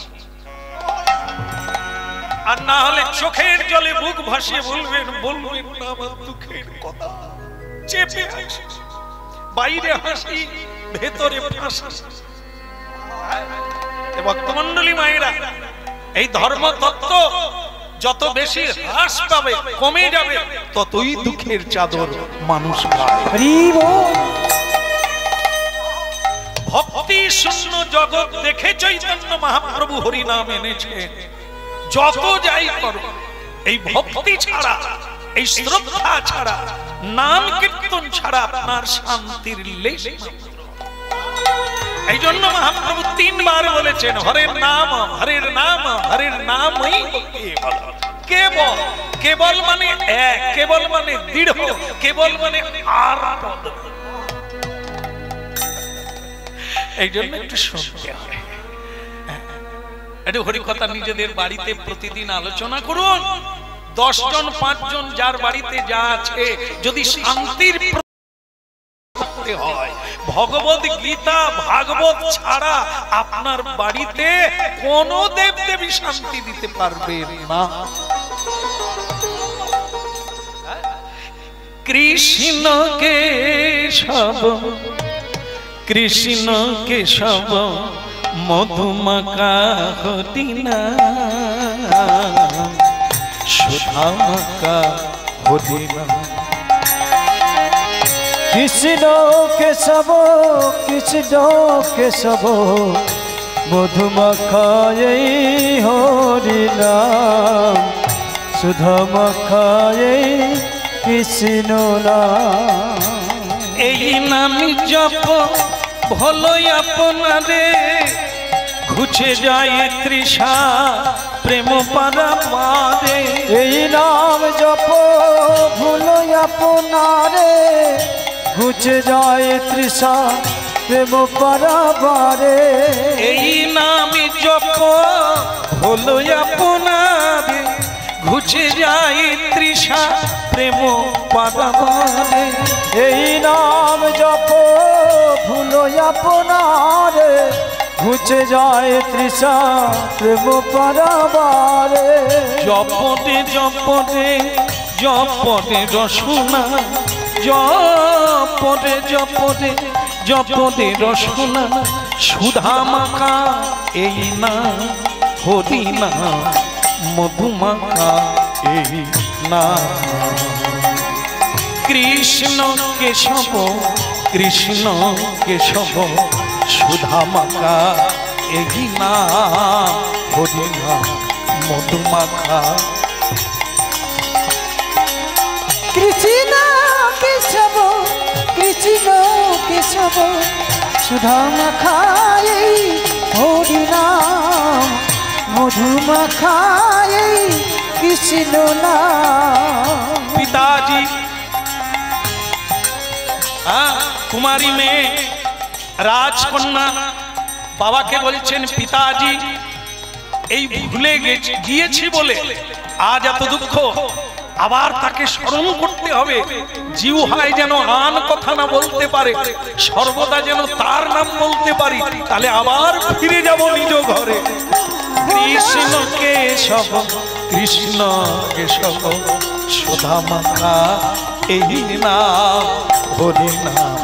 আর না হলে চোখের জলে বুক ভাসিয়ে বলবেন না আমার দুঃখের কথা, চেপে আছে, বাইরে হাসি, ভেতরে ফাঁসি। ভক্তমন্ডলী মায়েরা, এই ধর্ম তত্ত্ব যত বেশি হ্রাস পাবে, কমে যাবে, ততই দুঃখের চাদর মানুষ পায়। ভক্তি শূন্য জগৎ দেখে চৈতন্য মহাপ্রভু হরিনাম এনেছেন। যত যাই করো, এই ভক্তি ছাড়া, এই শ্রদ্ধা ছাড়া, নাম কীর্তন ছাড়া আপনার শান্তির লেশ মাত্র। এই জন্য মহাপ্রভু 3 বার বলেছেন হরের নাম হরের নাম হরের নামই কেবল। কেবল কেবল মানে এক, কেবল মানে দৃঢ়, কেবল মানে আর পদ। এই জন্য একটু শুনতে হয়, একটু হরিকথা নিজেদের বাড়িতে প্রতিদিন আলোচনা করুন। 10 জন 5 জন যার বাড়িতে যা আছে যদি শান্তির হয়, ভগবত গীতা ভাগবত ছাড়া আপনার বাড়িতে কোন দেব দেবী শান্তি দিতে পারবে না। কৃষ্ণ কেশব কৃষ্ণ কেশব মধুমাকা হরিনা সুধামাকা হরিনা। কৃষ্ণ কেশব কৃষ্ণ কেশব মধুমাখায়ে হরি নাম সুধামাখায়ে কৃষ্ণ নাম। এই নাম জপ ভলো আপনারে ঘুচে যায় তৃষা প্রেম পারাপারে। এই নাম জপ ভুলো আপনারে ঘুচে যায় তৃষা প্রেম পারাবারে। এই নাম জপ হলো আপনারে ঘুচে যায় তৃষা প্রেম পারাবারে। এই নাম জপ ভুলো আপনারে ঘুচে যায় তৃষা প্রেম পারাবারে। জপটে জপটে জপটে রসনা জপটে জপটে জপটে রসনা সুধা মাখা এই না হরি না মধুমাখা এই না। কৃষ্ণ কেশব কৃষ্ণ কেশব সুধা মাখা এই না হরি না মধুমাখা। কৃষ্ণ কেশব কৃষ্ণ কেশব সুধা মাখায়ে হরি নাম মধুমাখায়ে কৃষ্ণ নাম। পিতাজি কুমারী মেয়ে রাজকন্যা বাবাকে বলছেন পিতাজি এই ভুলে গিয়েছি বলে আজ এত দুঃখ, আবার তাকে স্মরণ করতে হবে। জিহ্বায় যেন আন কথা না বলতে পারে, সর্বদা যেন তার নাম বলতে পারি, তাহলে আবার ফিরে যাব নিজ ঘরে। কৃষ্ণ কেশব কৃষ্ণ কেশব সুধা মাখা এই নাম হরি নাম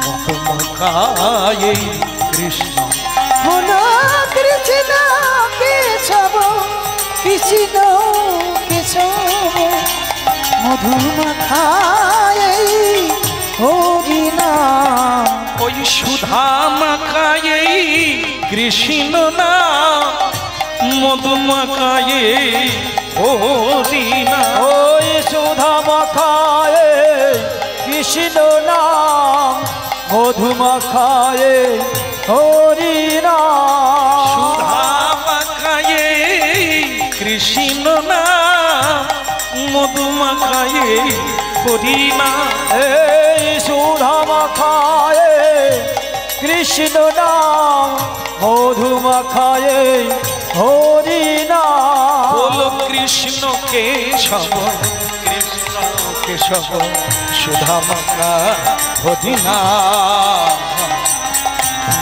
মধুমাখা এই কৃষ্ণ। বলো কৃষ্ণ কেশব কৃষ্ণ কেশব মধুমাখায়ে হরি নাম। ওই সুধা মাখায়ে কৃষ্ণ নাম মধুমাখায়ে হরি নাম। ওই সুধা মাখায়ে কৃষ্ণ নাম মধুমাখায়ে হরি নাম। সুধা মাখায়ে কৃষ্ণ নাম মধুমাখায়ে হরি নাম। এই সুধা মাখায়ে কৃষ্ণ নাম মধুমাখায়ে হরি নাম। বলো কৃষ্ণ কেশব কৃষ্ণ কেশব সুধা মাখা হরি নাম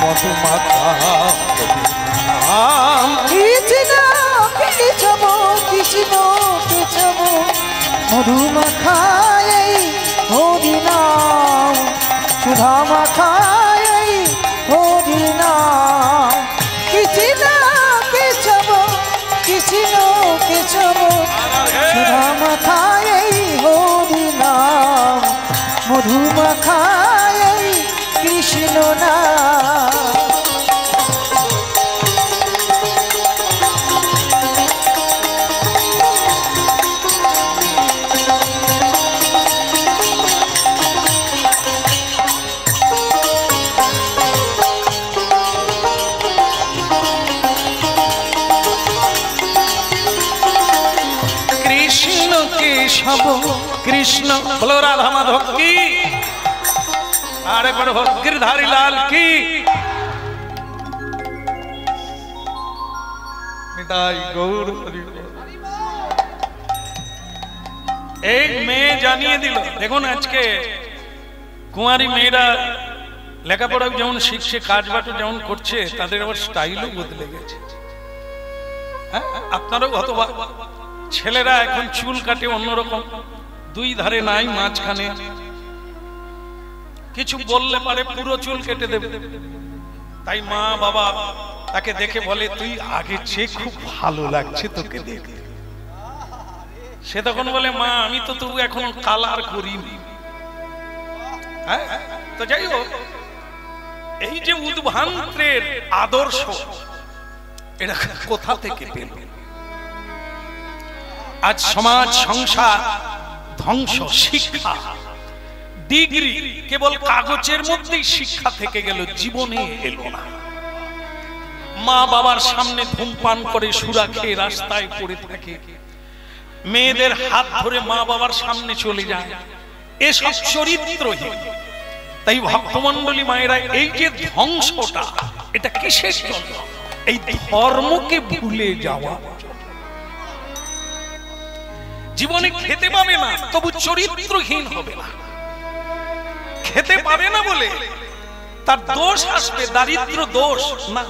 মধুমাখা হরি নাম। কৃষ্ণ কেশব কৃষ্ণ কেশব মধুমাখায়ে হরি নাম সুধা মাখায়ে হরি নাম। কৃষ্ণ কেশব কৃষ্ণ কেশব সুধা মাখায়ে হরি নাম মধুমাখায়ে কৃষ্ণ নাম। সব কৃষ্ণ বলো রাধা মাধব কি, আর একবার গিরধারী লাল কি। নিতাই গৌর হরি বল। এই মেয়ে জানিয়ে দিল, দেখুন আজকে কুমারী মেয়েরা লেখাপড়া যেমন শিখছে, কাজ বাজ যেমন করছে, তাদের আবার স্টাইলও বদলে গেছে। হ্যাঁ, আপনারও হতবাক। ছেলেরা এখন চুল কাটে অন্যরকম, দুই ধারে নাই, মাঝখানে। কিছু বললে পারে পুরো চুল কেটে দেবে। তাই মা বাবা তাকে দেখে বলে, তুই আগে চেয়ে খুব ভালো লাগছে তোকে দেখে। সে তখন বলে, মা আমি তো তবু এখনো কালার করিনি। হ্যাঁ, তো যাই হোক, এই যে উদ্ভ্রান্তের আদর্শ, এটা কোথা থেকে পেল? আজ সমাজ সংসার ধ্বংস। শিক্ষা ডিগ্রি কেবল কাগজের মধ্যেই শিক্ষা থেকে গেল, জীবনে এলো না। মা বাবার সামনে ধূমপান করে সুরা খেয়ে রাস্তায় পড়ে থাকে, মেয়েদের হাত ধরে মা বাবার সামনে চলে যায়, এসব চরিত্রহীন। তাই ভক্তমণ্ডলী মায়েরা, এই যে ধ্বংসটা, এটা কিসের জন্য? এই ধর্মকে ভুলে যাওয়া। জীবনে খেতে পাবে না তবু চরিত্রহীন হবে না। খেতে পাবে না বলে তার দোষ আসবে, দারিদ্র দোষ না,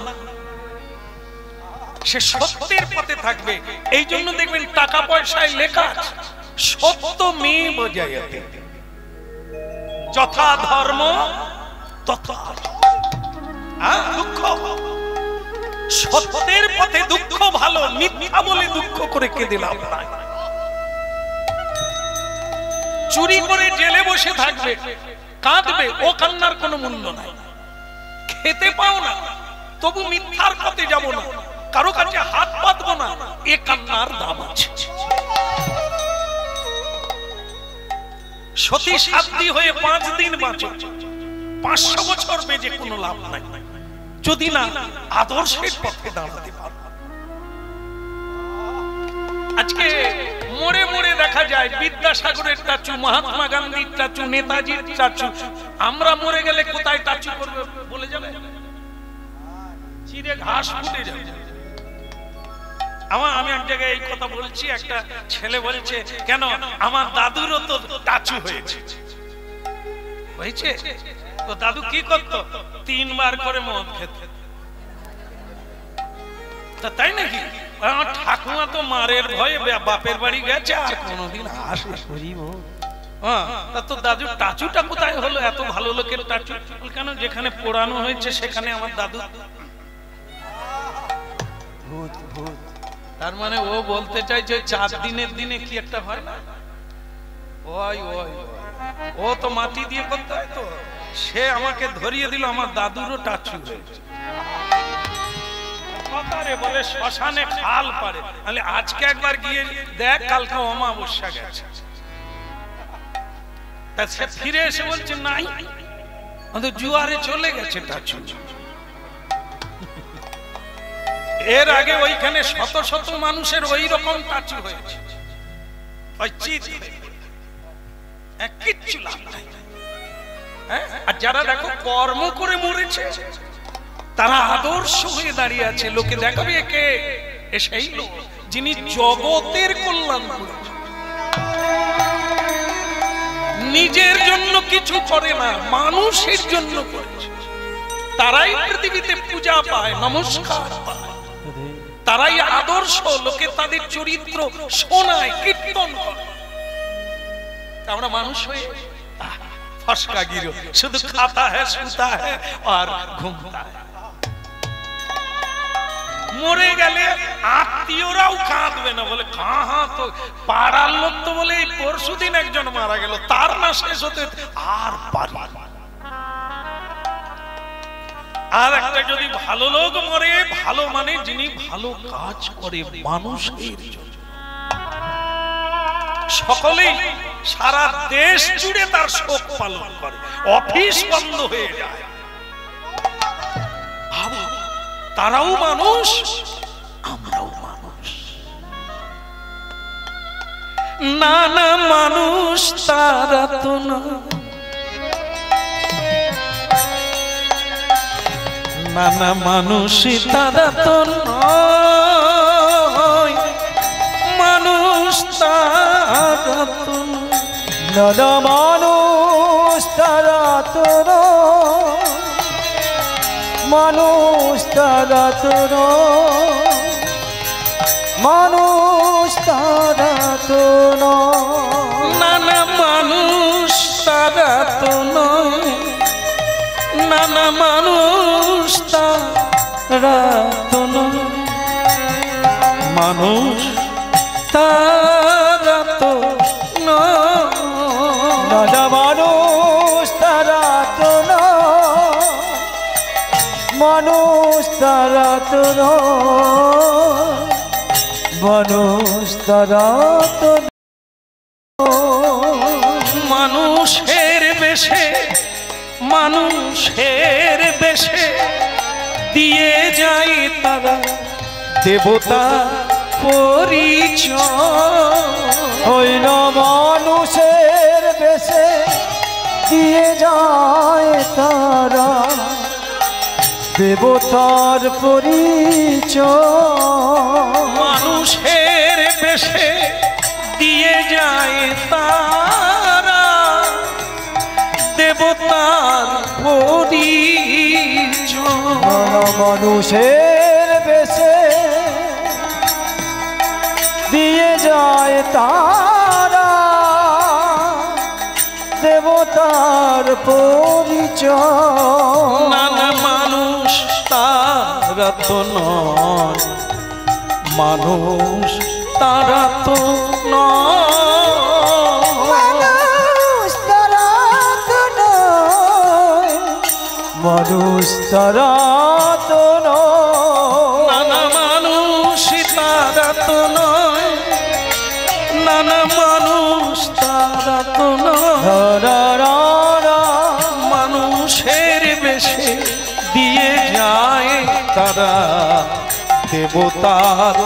সে সত্যের পথে থাকবে। এই জন্য দেখবেন টাকা পয়সায় লেখা সত্য মেয়ে বজায়তে, যথা ধর্ম তথা দুঃখ। সত্যের পথে দুঃখ ভালো, মিথ্যা বলে দুঃখ করে কেঁদে লাভ নাই। চুরি করে জেলে বসে থাকবে, কাঁদবে, ও কান্নার কোনো মূল্য নাই। খেতে পাও না তবু মিথ্যার পথে যাব না, কারো কাছে হাত পাতবো না, এ কান্নার দাম আছে। সতী সাধ্বী হয়ে 5 দিন বাঁচো, 500 বছর বেঁচে কোনো লাভ নাই যদি না আদর্শের পথে দাঁড়াতে পারো। আজকে মোড়ে মোড়ে দেখা যায় বিদ্যাসাগরের স্ট্যাচু, মহাত্মা গান্ধীর স্ট্যাচু, নেতাজির স্ট্যাচু। আমরা মরে গেলে কোথায় স্ট্যাচু করবে বলে যাবে? চিরে ঘাস ফুটে যাবে। আমি এক জায়গায় এই কথা বলছি, একটা ছেলে বলছে, কেন আমার দাদুরও তো স্ট্যাচু হয়েছে। হয়েছে তো দাদু কি করতো? 3 বার করে মদ খেত। তাই নাকি? আমার ঠাকুমা তো মারের ভয়ে বাপের বাড়ি গেছে, আর কোনোদিন আসে। তো দাদু স্ট্যাচুটা কোথায় হলো? এত ভালো লোকের স্ট্যাচু কেন? যেখানে পোড়ানো হয়েছে সেখানে আমার দাদু। তার মানে ও বলতে চাইছে 4 দিনের দিনে কি একটা হয় না, ওই ও তো মাটি দিয়ে করতে হয়। তো সে আমাকে ধরিয়ে দিল, আমার দাদুরও স্ট্যাচু হয়েছে। বলে শ্মশানে খাল পারে। আজকে একবার গিয়ে দেখ, কালকে অমাবস্যা গেছে। তা সে ফিরে এসে বলছে, নাই, জুয়ারে চলে গেছে স্ট্যাচু। এর আগে ওইখানে শত শত মানুষের ওই রকম স্ট্যাচু হয়েছে, কিচ্ছু লাভ নাই। আর যারা দেখো কর্ম করে মরেছে, তারা আদর্শ হয়ে দাঁড়িয়ে আছে। লোকে দেখাবে কে? সেই লোক যিনি জগতের কল্যাণ করেছে, নিজের জন্য কিছু করে না, মানুষের জন্য করেছে। তারাই পৃথিবীতে পূজা পায়, নমস্কার পায়, তারাই আদর্শ। লোকে তাদের চরিত্র শোনায়, কীর্তন করে। আমরা মানুষ হয়ে ফসকা গিরো, শুধু খাতা হ্যাঁ, শুতা হ্যাঁ আর ঘুমতা হ্যাঁ। মরে গেলে আত্মীয়রাও কাঁদবে না, বলে কাহা তো পাড়ার লোক তো বলে পরশুদিন একজন মারা গেল, তার না শেষ হতে আর পারি। আর একটা যদি ভালো লোক মরে, ভালো মানে যিনি ভালো কাজ করে মানুষের জন্য, সকলেই সারা দেশ জুড়ে তার শোক পালন করে, অফিস বন্ধ হয়ে যায়। তারাও মানুষ, আমরাও মানুষ। নানা মানুষ তারা তো না, নানা মানুষ তারা তো নয়, মানুষ তারা তো নয়, নানা মানুষ তারা তো নয়, মানুষ তারা তো নয়, মানুষ তারা তো নয়, নানা মানুষ তারা তো নয়, নানা মানুষ তারা তো নয়, মানুষ তারা তো নয়, নানা মানুষ তারা তো নয়, মানুষ তারা তো নয়, মানুষ তারা তো নয়। মানুষের বেশে, মানুষের বেশে দিয়ে যায় তারা দেবতা পরিচয়, ওই না মানুষের বেশে দিয়ে যায় তারা দেবতার পরিচয়, মানুষের বেশে দিয়ে যায় তারা দেবতার পরিচয়, মানুষের বেশে দিয়ে যায় তারা দেবতার পরিচয়, নানা মানুষ তারা তো নয়, মানুষ তারা তো নয়, মানুষ তারা তো নয়, মানুষ তারা তো নয়, নানা মানুষ তারা তো নয়, নানা মানুষ তারা তো নয়, মানুষের বেশে দিয়ে যায় তারা দেবতার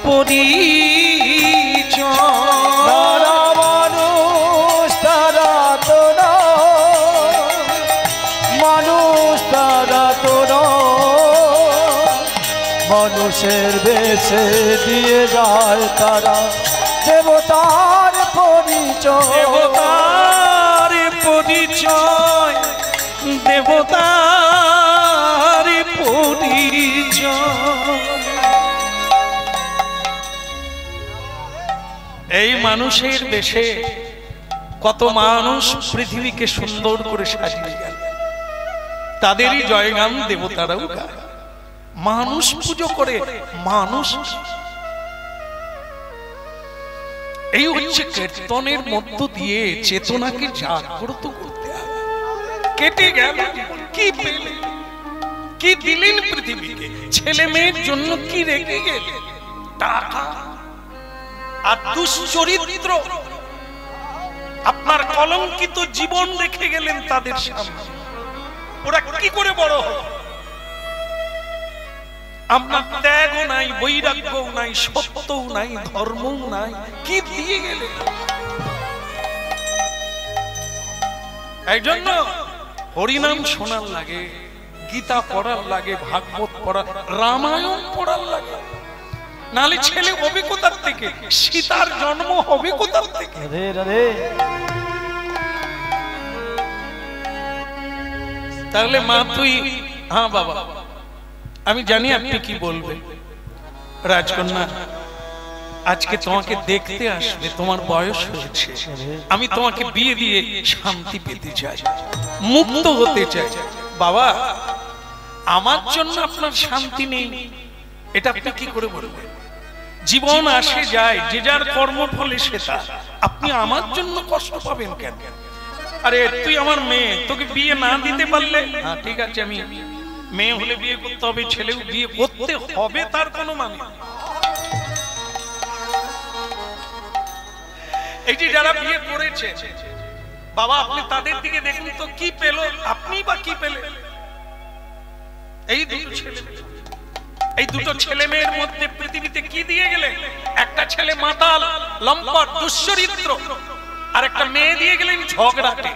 পরিচয়, মানুষ তারা তো নয়, মানুষ তারা তো নয়, মানুষের বেশে দিয়ে যায় তারা দেবতার পরিচয়, দেবতার পরিচয়, দেবতার পরিচয়। এই মানুষের দেশে কত মানুষ পৃথিবীকে সুন্দর করে সাজিয়ে গেল, তাদেরই জয়গান দেবতারাও গায়। মানুষ পুজো করে মানুষ, এই হচ্ছে কীর্তনের মধ্য দিয়ে চেতনাকে জাগ্রত করতে হবে। কেটে গেল কি পেলে, কি দিলেন পৃথিবীকে, ছেলে মেয়ের জন্য কি রেখে গেলেন, টাকা আর দুশ্চরিত্র, আপনার কলঙ্কিত জীবন রেখে গেলেন তাদের সামনে। ওরা কি করে বড় হলো? আপনার ত্যাগও নাই, বৈরাগ্যও নাই, সত্যও নাই, ধর্মও নাই, কি দিয়ে গেলেন? এই জন্য হরিনাম শোনার লাগে, গীতা পড়ার লাগে, ভাগবত পড়ার, রামায়ণ পড়ার লাগে, নালে ছেলে হবে কোথার থেকে, সীতার জন্ম হবে কোথার থেকে? তাহলে মা তুই, হ্যাঁ বাবা আমি জানি আপনি কি বলবেন, রাজকন্যা আজকে তোমাকে দেখতে আসবে, তোমার বয়স হয়েছে, আমি তোমাকে বিয়ে দিয়ে শান্তি পেতে চাই, মুক্ত হতে চাই। বাবা আমার জন্য আপনার শান্তি নেই, এটা আপনি কি করে বলবেন? জীবন আসে যায়, যে যার কর্মফলে সেটা, আপনি আমার জন্য কষ্ট পাবেন কেন? আরে তুই আমার মেয়ে, তোকে বিয়ে না দিতে পারলে হ্যাঁ ঠিক আছে, আমি মেয়ে হলে বিয়ে করতে হবে, ছেলেও বিয়ে করতে হবে, তার কোনো মানে। এই যে যারা বিয়ে করেছে বাবা, আপনি তাদের দিকে দেখুন তো, কি পেল আপনি বা কি পেলেন? এই দুটো ছেলে, এই দুটো ছেলে মেয়ের মধ্যে পৃথিবীতে কি দিয়ে গেলেন? একটা ছেলে মাতাল, লম্পট, দুশ্চরিত্র, আর একটা মেয়ে দিয়ে গেলেন ঝগড়াটে।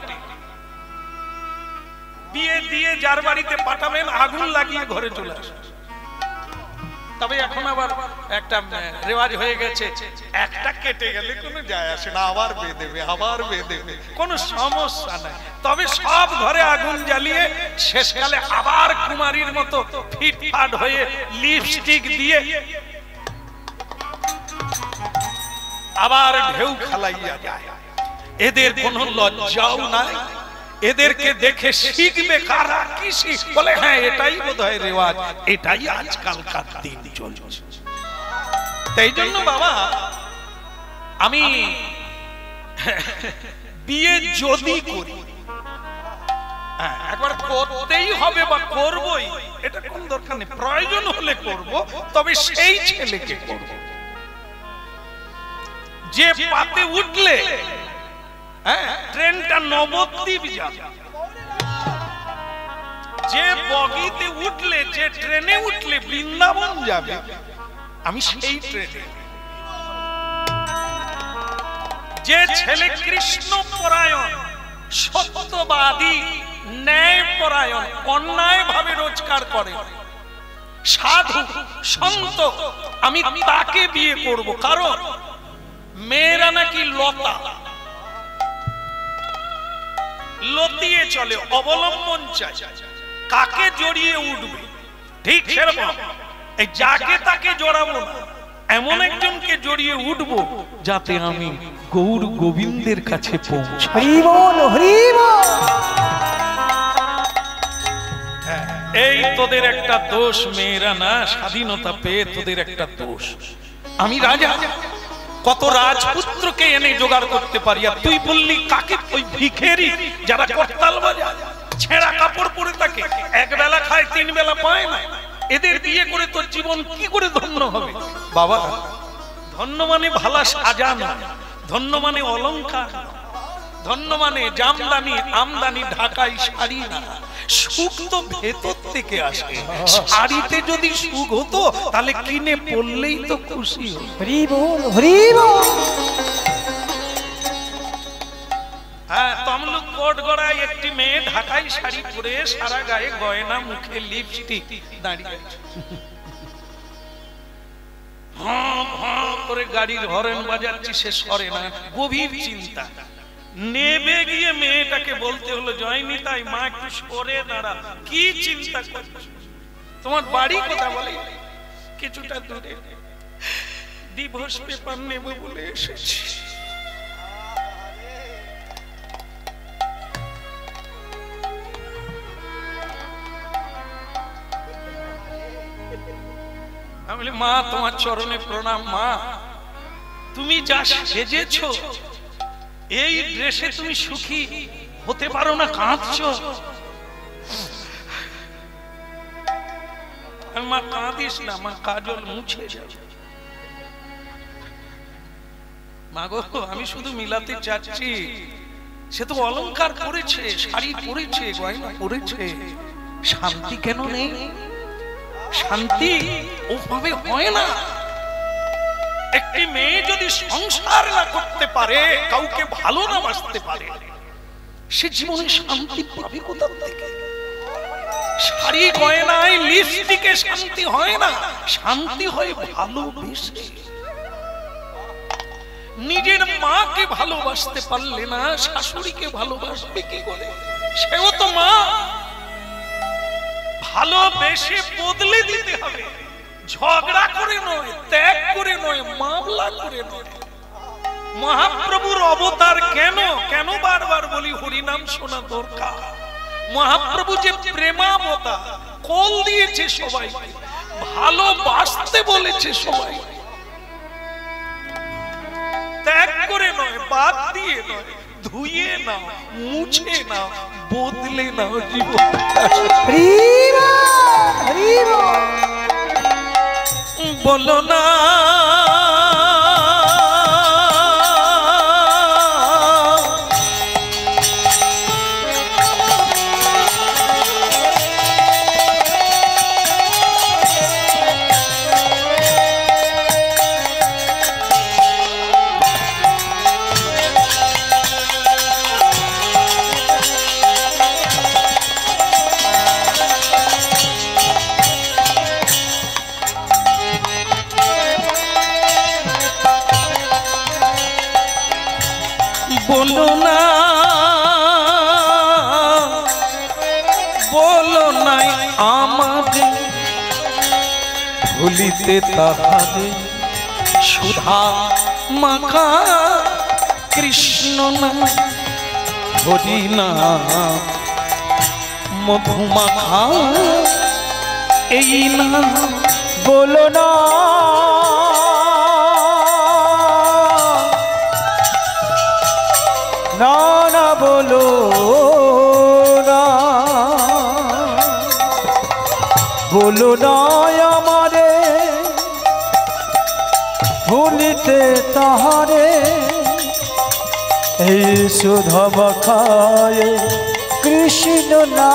বিয়ে দিয়ে যার বাড়িতে পাঠাবেন আগুন লাগিয়ে ঘরে চলে আসবে। তবে এখন আবার একটা রেওয়াজ হয়ে গেছে, একটা কেটে গেলে কোনো যায় আসে না, আবার বিয়ে দেবে, আবার বিয়ে দেবে, কোনো সমস্যা নাই। তবে সব ঘরে আগুন জ্বালিয়ে শেষকালে আবার কুমারীর মতো ফিটফাট হয়ে লিপস্টিক দিয়ে আবার ঢেউ খেলাইয়া যায়। এদের কোনো লজ্জাও নাই। এদেরকে দেখে শিখবে কারা? কি শিখ বলে? হ্যাঁ, এটাই বোধহয় রেওয়াজ, এটাই আজকালকার দিন চলছে। তাই জন্য বাবা, আমি বিয়ে যদি করি, একবার করতেই হবে বা করবই, এটা কোন দরকার নেই। প্রয়োজন হলে করব, তবে সেই ছেলেকে করব যে পাতে উঠলে ট্রেনটা নবদ্বীপ যাবে, যে বগিতে উঠলে, যে ট্রেনে উঠলে বৃন্দাবন যাবে, আমি সেই ট্রেনে। যে ছেলে কৃষ্ণ পরায়ণ, সত্যবাদী, ন্যায় পরায়ণ, অন্যায় ভাবে রোজগার করে, সাধু সন্ত, আমি তাকে বিয়ে করব। কারণ মেয়েরা নাকি লতা, লতিয়ে চলে, অবলম্বন চাই, কাকে জড়িয়ে উঠবে। ঠিক সেরকম এই যাকে তাকে জড়াবো না, এমন একজনকে জড়িয়ে উঠবো যাতে আমি গৌর গোবিন্দের কাছে পৌঁছাই। হরি বল, হরি বল। এই তোদের একটা দোষ, মেয়েরা না স্বাধীনতা পেয়ে তোদের একটা দোষ। আমি রাজা, কত রাজপুত্রকে এনে জোগাড় করতে পারি, আর তুই বললি কাকে? ওই ভিখারি যারা করতাল বাজায়, ছেঁড়া কাপড় পরে থাকে, এক বেলা খায়, তিন বেলা পায় না, এদের বিয়ে করে তোর জীবন কি করে ধন্য হবে? বাবা, ধন্য মানে ভালা সাজানো, ধন্য মানে অলংকার, ধন্য মানে জামদানি আমদানি ঢাকাই শাড়ি না। সুখ তো ভেতর থেকে আসে। শাড়িতে যদি সুখ হতো তাহলে কিনে পড়লেই তো খুশি হতো। হরি বল, হরি বল। হ্যাঁ, তমলুক কোট গড়ায় একটি মেয়ে ঢাকাই শাড়ি পরে, সারা গায়ে গয়না, মুখে লিপস্টিক, দাঁড়িয়ে করে গাড়ির হরেন বাজাচ্ছে, সে সরে না, গভীর চিন্তা। নেবে গিয়ে মেয়েটাকে বলতে হলো, জয়নি তাই মা একটু সরে দাঁড়া, কি চিন্তা করছো? তোমার বাড়ি কোথা? বলে কিছুটা দূরে, ডিভোর্স পেপার নেব বলে এসেছি। আমি বলি, মা তোমার চরণে প্রণাম। মা, তুমি যা সেজেছো, এই ড্রেসে তুমি সুখী হতে পারো না, কাঁদছো। মা কাঁদিস না, মা কাজল মুছে যাবে। মা গো, আমি শুধু মিলাতে চাচ্ছি, সে তো অলংকার পরেছে, শাড়ি পরেছে, গয়না পরেছে, শান্তি কেন নেই? শান্তি ওভাবে হয় না। একটি মেয়ে যদি সংসার না করতে পারে, কাউকে ভালো না বাসতে পারে, সে জীবনে শান্তি পাবে কোথা থেকে? শাড়ি গয়নায় লিপস্টিকে শান্তি হয় না, শান্তি হয় ভালোবেসে। নিজের মাকে ভালোবাসতে পারলে না, শাশুড়িকে ভালোবাসবে কি করে? সেও তো মা। ভালোবেসে বদলে দিতে হবে, ঝগড়া করে নয়, ত্যাগ করে নয়, মামলা করে নয়। মহাপ্রভুর অবতার কেন কেন বারবার বলি হরিনাম শোনা দরকার। মহাপ্রভু যে প্রেমাবতার, কোল দিয়েছে সবাই, ভালোবাসতে বলেছে সবাই, ত্যাগ করে নয়, বাদ দিয়ে নয়, ধুয়ে নাও, মুছে নাও, বদলে নাও জীবন। বলো না ভুলিতে তাহারে সুধা মাখা কৃষ্ণ না হরি না মধুমাখা এই না বলো না না না বলো না বলো না আমারে ভুলিতে তাহারে এই সুধা মাখায় কৃষ্ণ না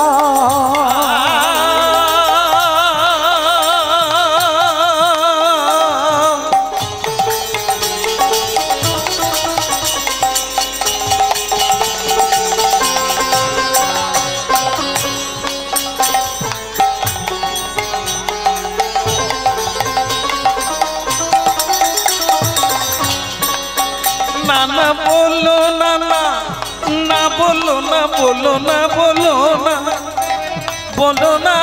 না বলো না না না বলো না বলো না বলো না বলো না